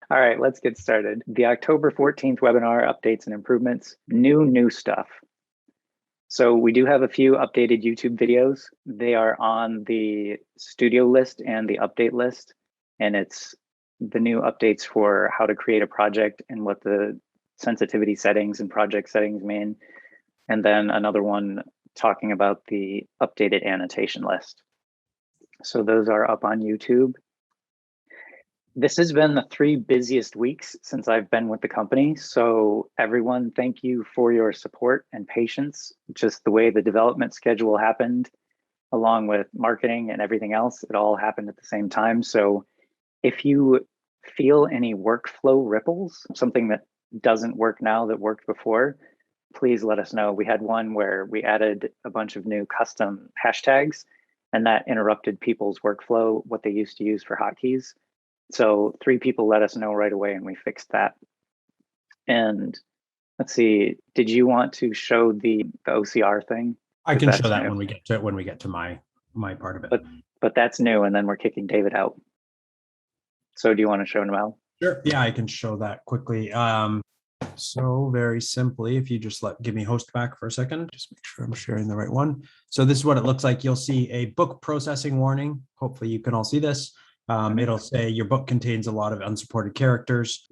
All right, let's get started. The October 14th webinar, updates and improvements, new stuff. So we do have a few updated YouTube videos. They are on the studio list and the update list, and it's the new updates for how to create a project and what the sensitivity settings and project settings mean. And then another one talking about the updated annotation list. So those are up on YouTube. This has been the 3 busiest weeks since I've been with the company. So everyone, thank you for your support and patience. Just the way the development schedule happened, along with marketing and everything else, it all happened at the same time. So if you feel any workflow ripples, something that doesn't work now that worked before, please let us know. We had one where we added a bunch of new custom hashtags, and that interrupted people's workflow, what they used to use for hotkeys. So 3 people let us know right away, and we fixed that. And let's see, did you want to show the OCR thing? I can show that new when we get to my part of it. But that's new, and then we're kicking David out. So do you want to show now? Sure. Yeah, I can show that quickly. So very simply, if you just give me host back for a second, just make sure I'm sharing the right one. So this is what it looks like. You'll see a book processing warning. Hopefully you can all see this. It'll say your book contains a lot of unsupported characters.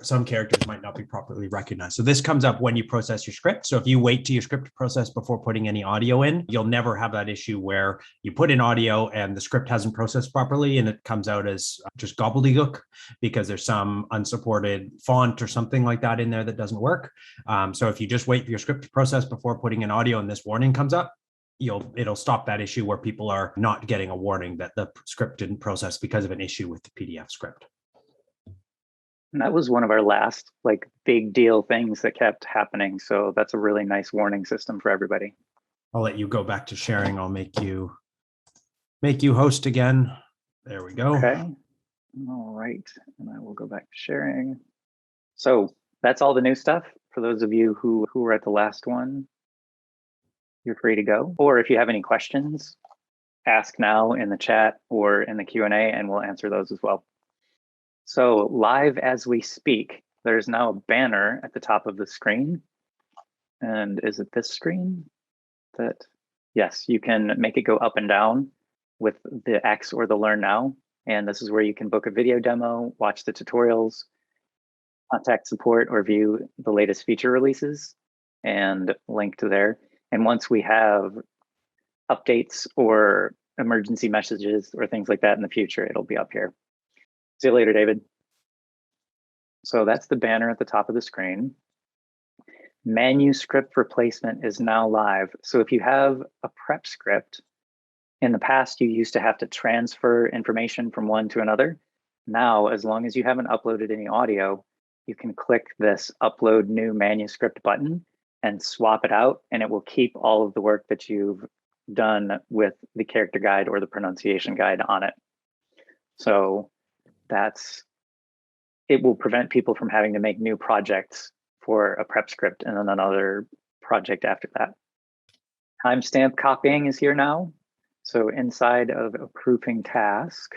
Some characters might not be properly recognized. So this comes up when you process your script. So if you wait to your script process before putting any audio in, you'll never have that issue where you put in audio and the script hasn't processed properly and it comes out as just gobbledygook because there's some unsupported font or something like that in there that doesn't work. So if you just wait for your script to process before putting in audio and this warning comes up, it'll stop that issue where people are not getting a warning that the script didn't process because of an issue with the PDF script. And that was one of our last big deal things that kept happening. So that's a really nice warning system for everybody. I'll let you go back to sharing. I'll make you host again. There we go. Okay. All right. And I will go back to sharing. So that's all the new stuff. For those of you who were at the last one, you're free to go. Or if you have any questions, ask now in the chat or in the Q&A, and we'll answer those as well. So live as we speak, there's now a banner at the top of the screen. And is it this screen? Yes, you can make it go up and down with the X or the Learn Now. And this is where you can book a video demo, watch the tutorials, contact support, or view the latest feature releases, and link to there. And once we have updates or emergency messages or things like that in the future, it'll be up here. See you later, David. So that's the banner at the top of the screen. Manuscript replacement is now live. So if you have a prep script, in the past, you used to have to transfer information from one to another. Now, as long as you haven't uploaded any audio, you can click this Upload New Manuscript button and swap it out, and it will keep all of the work that you've done with the character guide or the pronunciation guide on it. So it will prevent people from having to make new projects for a prep script and then another project after that. Timestamp copying is here now. So inside of a proofing task,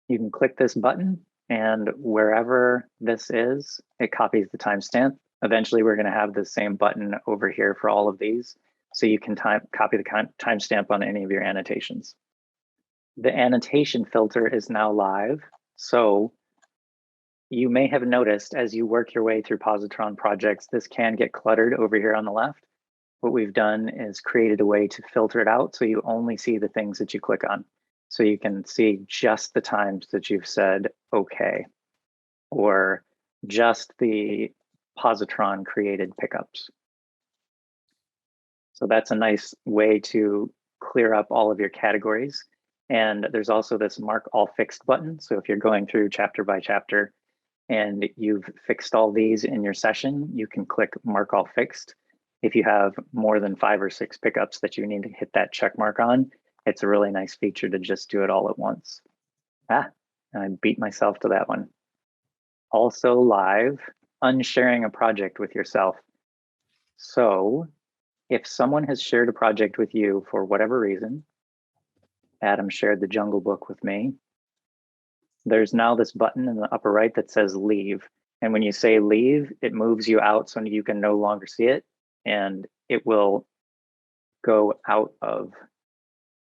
you can click this button, and wherever this is, it copies the timestamp. Eventually, we're going to have the same button over here for all of these, so you can copy the timestamp on any of your annotations. The annotation filter is now live, so you may have noticed as you work your way through Pozotron projects, this can get cluttered over here on the left. What we've done is created a way to filter it out so you only see the things that you click on. So you can see just the times that you've said okay, or just the Pozotron created pickups. So that's a nice way to clear up all of your categories. And there's also this Mark All Fixed button. So if you're going through chapter by chapter and you've fixed all these in your session, you can click Mark All Fixed. If you have more than 5 or 6 pickups that you need to hit that check mark on, it's a really nice feature to just do it all at once. I beat myself to that one. Also live, unsharing a project with yourself. So if someone has shared a project with you for whatever reason, Adam shared the Jungle Book with me, there's now this button in the upper right that says leave. And when you say leave, it moves you out so you can no longer see it, and it will go out of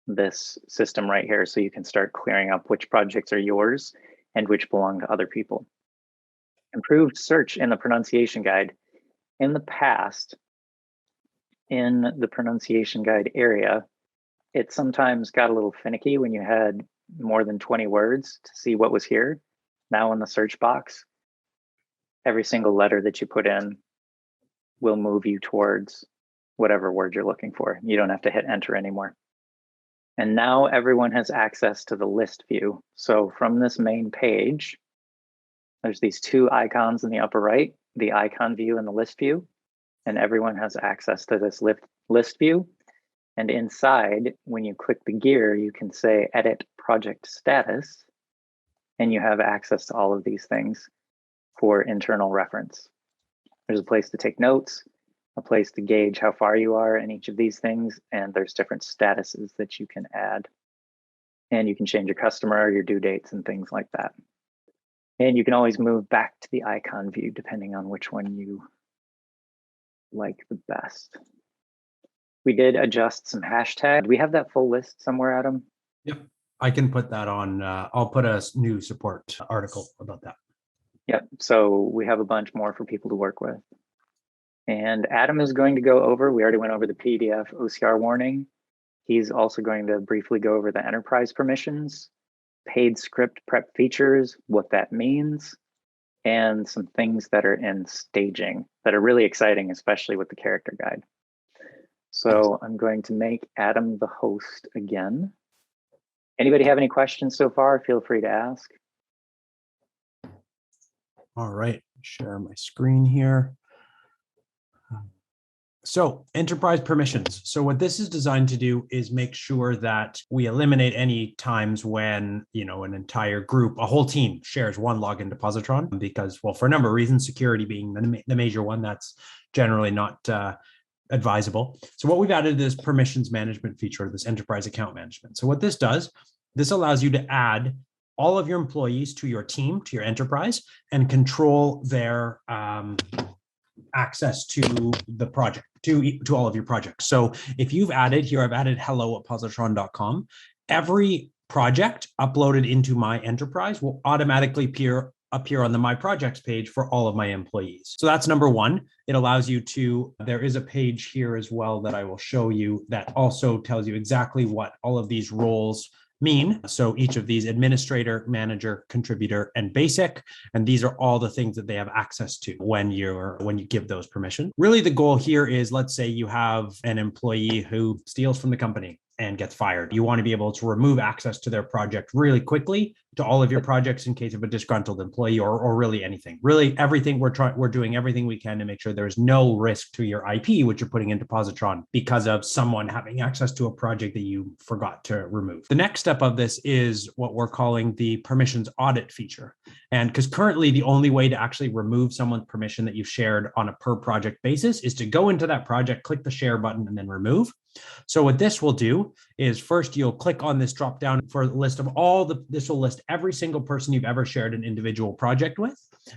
this system right here so you can start clearing up which projects are yours and which belong to other people. Improved search in the pronunciation guide. In the past, in the pronunciation guide area, it sometimes got a little finicky when you had more than 20 words to see what was here. Now in the search box, every single letter that you put in will move you towards whatever word you're looking for. You don't have to hit enter anymore. And now everyone has access to the list view. So from this main page, there's these two icons in the upper right, the icon view and the list view, and everyone has access to this list view. And inside, when you click the gear, you can say edit project status, and you have access to all of these things for internal reference. There's a place to take notes, a place to gauge how far you are in each of these things, and there's different statuses that you can add. And you can change your customer, your due dates, and things like that. And you can always move back to the icon view depending on which one you like the best. We did adjust some hashtags. Do we have that full list somewhere, Adam? Yep, I can put that on. I'll put a new support article about that. Yep, so we have a bunch more for people to work with. And Adam is going to go over, we already went over the PDF OCR warning. He's also going to briefly go over the enterprise permissions, paid script prep features, what that means, and some things that are in staging that are really exciting, especially with the character guide. So I'm going to make Adam the host again. Anybody have any questions so far? Feel free to ask. All right, share my screen here. So enterprise permissions. So what this is designed to do is make sure that we eliminate any times when, an entire group, a whole team shares one login to Pozotron because, well, for a number of reasons, security being the major one, that's generally not advisable. So what we've added is permissions management feature, this enterprise account management. So what this does, this allows you to add all of your employees to your team, to your enterprise, and control their access to the project, to all of your projects. So if you've added here, I've added hello@pozotron.com. Every project uploaded into my enterprise will automatically appear on the My Projects page for all of my employees. So that's number one. It allows you to, there is a page here as well that I will show you that also tells you exactly what all of these roles mean. So each of these: administrator, manager, contributor, and basic. And these are all the things that they have access to when you give those permission. Really, the goal here is, let's say you have an employee who steals from the company and gets fired. You want to be able to remove access to their project really quickly, to all of your projects in case of a disgruntled employee or really anything. Really everything, we're doing everything we can to make sure there's no risk to your IP, which you're putting into Pozotron, because of someone having access to a project that you forgot to remove. The next step of this is what we're calling the permissions audit feature. And because currently the only way to actually remove someone's permission that you've shared on a per project basis is to go into that project, click the share button, and then remove. So what this will do is, first you'll click on this drop down for a list of this will list every single person you've ever shared an individual project with.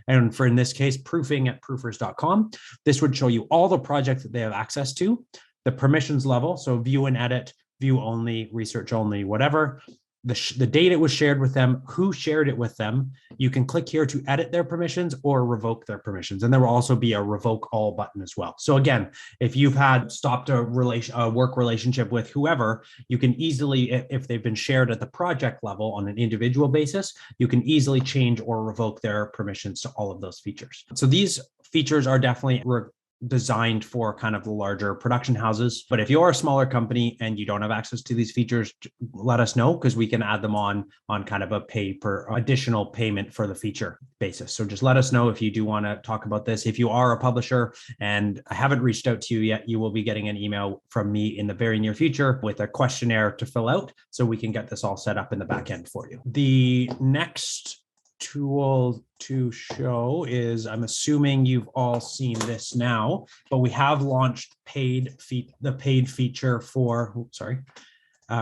And for, in this case, proofing@proofers.com, this would show you all the projects that they have access to, the permissions level. So view and edit, view only, research only, whatever. The date it was shared with them, who shared it with them. You can click here to edit their permissions or revoke their permissions. And there will also be a revoke all button as well. So again, if you've had stopped a work relationship with whoever, you can easily, if they've been shared at the project level on an individual basis, you can easily change or revoke their permissions to all of those features. So these features are definitely designed for kind of the larger production houses. But if you're a smaller company and you don't have access to these features, let us know, because we can add them on kind of a pay per additional payment for the feature basis. So just let us know if you do want to talk about this. If you are a publisher and I haven't reached out to you yet, you will be getting an email from me in the very near future with a questionnaire to fill out so we can get this all set up in the back end for you. The next tool to show is, I'm assuming you've all seen this now, but we have launched the paid feature for,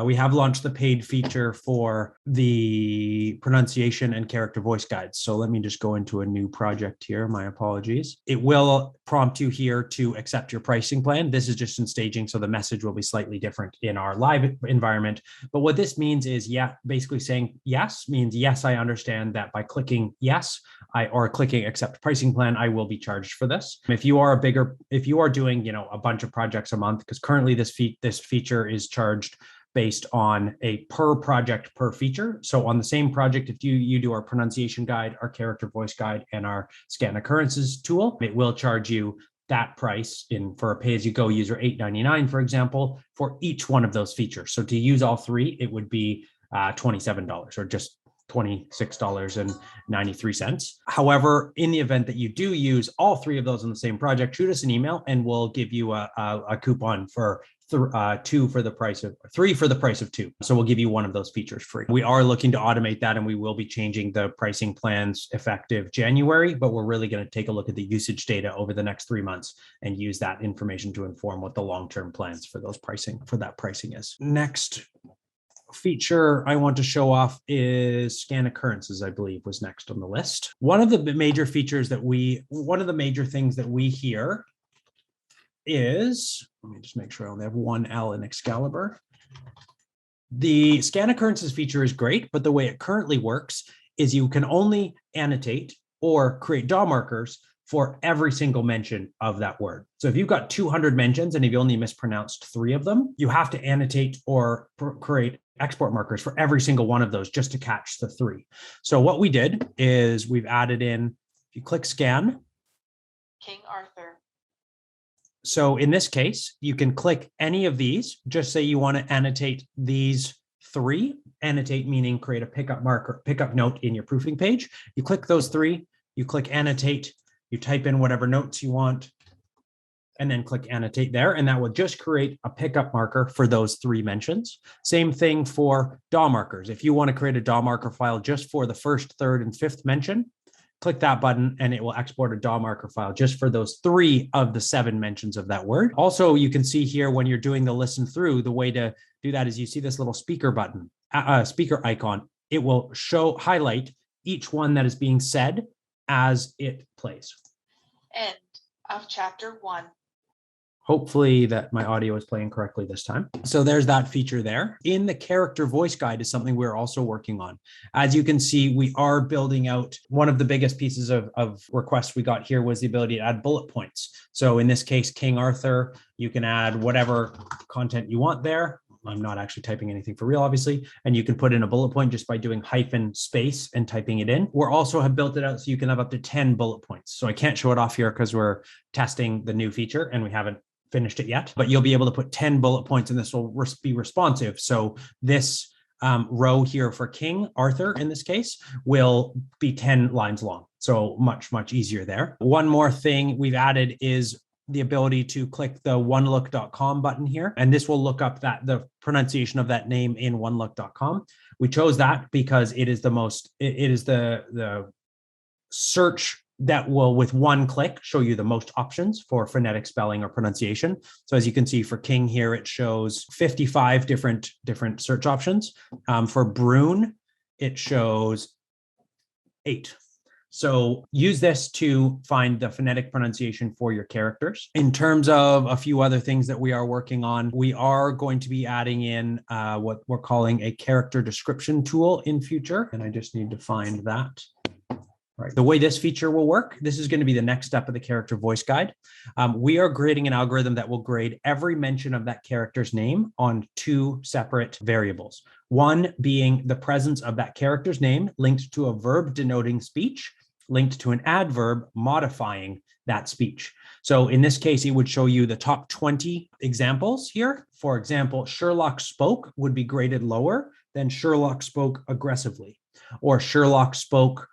We have launched the paid feature for the pronunciation and character voice guides. So let me just go into a new project here. My apologies. It will prompt you here to accept your pricing plan. This is just in staging, so the message will be slightly different in our live environment. But what this means is, basically saying yes means yes, I understand that by clicking yes, or clicking accept pricing plan, I will be charged for this. If you are doing, a bunch of projects a month, because currently this feature is charged based on a per project per feature. So on the same project, if you do our pronunciation guide, our character voice guide, and our scan occurrences tool, it will charge you that price for a pay-as-you-go user, $8.99, for example, for each one of those features. So to use all three, it would be $27 or just $26.93. However, in the event that you do use all three of those on the same project, shoot us an email and we'll give you a coupon for three for the price of two. So we'll give you one of those features free. We are looking to automate that, and we will be changing the pricing plans effective January, but we're really going to take a look at the usage data over the next 3 months and use that information to inform what the long-term plans for that pricing is. Next feature I want to show off is scan occurrences, I believe was next on the list. One of the major things that we hear is, let me just make sure I only have one L in Excalibur. The scan occurrences feature is great, but the way it currently works is you can only annotate or create DAW markers for every single mention of that word. So if you've got 200 mentions and you've only mispronounced 3 of them, you have to annotate or create export markers for every single one of those just to catch the 3. So what we did is we've added in, if you click scan, King Arthur. So in this case, you can click any of these. Just say you want to annotate these 3. Annotate meaning create a pickup note in your proofing page. You click those 3, you click annotate, you type in whatever notes you want, and then click annotate there. And that will just create a pickup marker for those 3 mentions. Same thing for DAW markers. If you want to create a DAW marker file just for the 1st, 3rd, and 5th mention, click that button and it will export a DAW marker file just for those 3 of the 7 mentions of that word. Also, you can see here when you're doing the listen through, the way to do that is you see this little speaker button, speaker icon. It will highlight each one that is being said as it plays. End of chapter 1. Hopefully that my audio is playing correctly this time. So there's that feature there. In the character voice guide is something we're also working on. As you can see, we are building out. One of the biggest pieces of requests we got here was the ability to add bullet points. So in this case, King Arthur, you can add whatever content you want there. I'm not actually typing anything for real, obviously. And you can put in a bullet point just by doing hyphen space and typing it in. We also have built it out so you can have up to 10 bullet points. So I can't show it off here because we're testing the new feature and we haven't finished it yet, but you'll be able to put 10 bullet points and this will be responsive. So this row here for King Arthur, in this case, will be 10 lines long. So much, much easier there. One more thing we've added is the ability to click the onelook.com button here. And this will look up the pronunciation of that name in onelook.com. We chose that because it is the search that will, with one click, show you the most options for phonetic spelling or pronunciation. So as you can see for King here, it shows 55 different search options. For Brune, it shows 8. So use this to find the phonetic pronunciation for your characters. In terms of a few other things that we are working on, we are going to be adding in what we're calling a character description tool in future. And I just need to find that. Right. The way this feature will work, this is going to be the next step of the character voice guide. We are creating an algorithm that will grade every mention of that character's name on 2 separate variables. One being the presence of that character's name linked to a verb denoting speech, linked to an adverb modifying that speech. So in this case, it would show you the top 20 examples here. For example, Sherlock spoke would be graded lower than Sherlock spoke aggressively, or Sherlock spoke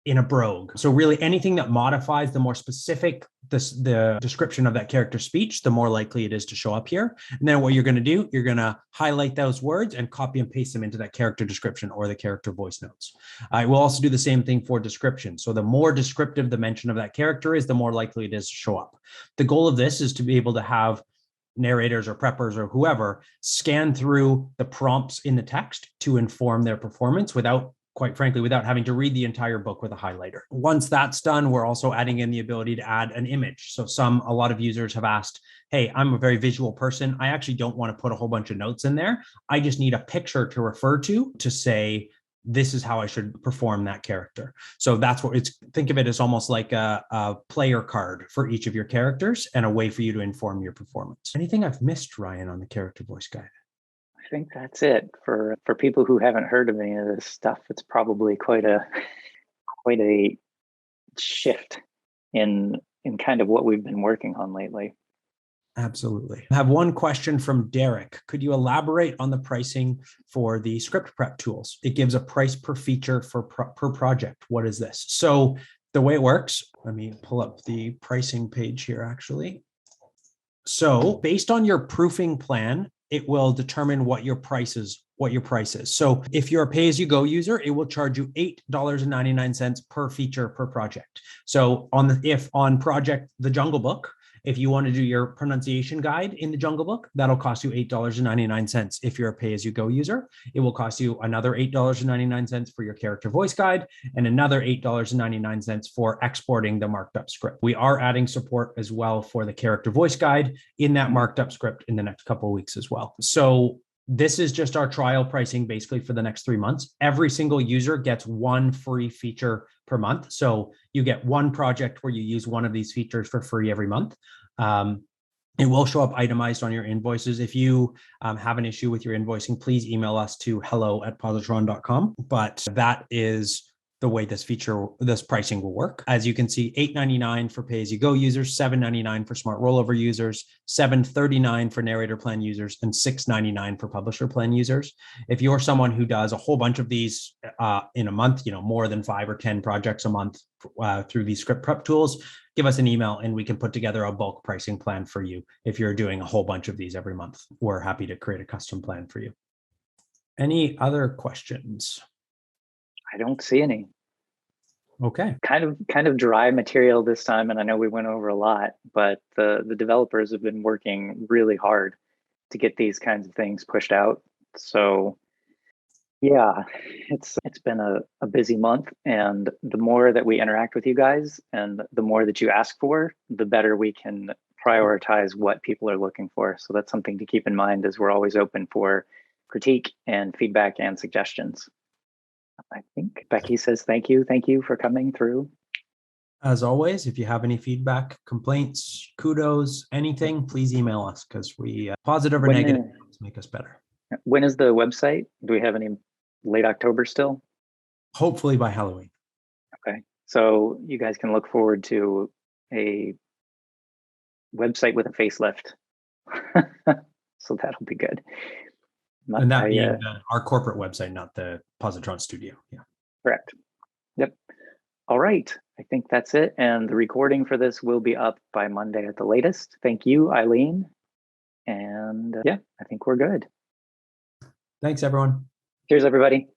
in a brogue. So really anything that modifies the more specific, the description of that character's speech, the more likely it is to show up here. And then what you're going to do, you're going to highlight those words and copy and paste them into that character description or the character voice notes. I will also do the same thing for description. So the more descriptive the mention of that character is, the more likely it is to show up. The goal of this is to be able to have narrators or preppers or whoever scan through the prompts in the text to inform their performance without, quite frankly, without having to read the entire book with a highlighter. Once that's done, we're also adding in the ability to add an image. So a lot of users have asked, hey, I'm a very visual person. I actually don't want to put a whole bunch of notes in there. I just need a picture to refer to say, this is how I should perform that character. So that's what think of it as almost like a player card for each of your characters and a way for you to inform your performance. Anything I've missed, Ryan, on the character voice guide? I think that's it for people who haven't heard of any of this stuff. It's probably quite a shift in kind of what we've been working on lately. Absolutely. I have one question from Derek. Could you elaborate on the pricing for the script prep tools? It gives a price per feature per project. What is this? So the way it works, let me pull up the pricing page here, actually. So based on your proofing plan, it will determine what your price is. So if you're a pay-as-you-go user, it will charge you $8.99 per feature per project. So on project The Jungle Book, if you want to do your pronunciation guide in the Jungle Book, that'll cost you $8.99. If you're a pay-as-you-go user, it will cost you another $8.99 for your character voice guide and another $8.99 for exporting the marked up script. We are adding support as well for the character voice guide in that marked up script in the next couple of weeks as well. So this is just our trial pricing basically for the next 3 months. Every single user gets one free feature per month. So you get one project where you use one of these features for free every month. It will show up itemized on your invoices. If you have an issue with your invoicing, please email us to hello@pozotron.com. But that is the way this pricing will work. As you can see, $8.99 for pay-as-you-go users, $7.99 for smart rollover users, $7.39 for narrator plan users, and $6.99 for publisher plan users. If you're someone who does a whole bunch of these in a month, more than 5 or 10 projects a month through these script prep tools, give us an email and we can put together a bulk pricing plan for you. If you're doing a whole bunch of these every month, we're happy to create a custom plan for you. Any other questions? I don't see any. Okay. Kind of dry material this time, and I know we went over a lot, but the developers have been working really hard to get these kinds of things pushed out. So yeah, it's been a busy month, and the more that we interact with you guys and the more that you ask for, the better we can prioritize what people are looking for. So that's something to keep in mind, as we're always open for critique and feedback and suggestions. I think Becky says thank you for coming through. As always, if you have any feedback, complaints, kudos, anything, please email us, because positive or negative make us better. When is the website? Do we have any late October still? Hopefully by Halloween. Okay, so you guys can look forward to a website with a facelift. So that'll be good. And that being our corporate website, not the Pozotron studio. Yeah. Correct. Yep. All right. I think that's it. And the recording for this will be up by Monday at the latest. Thank you, Eileen. And yeah, I think we're good. Thanks, everyone. Cheers, everybody.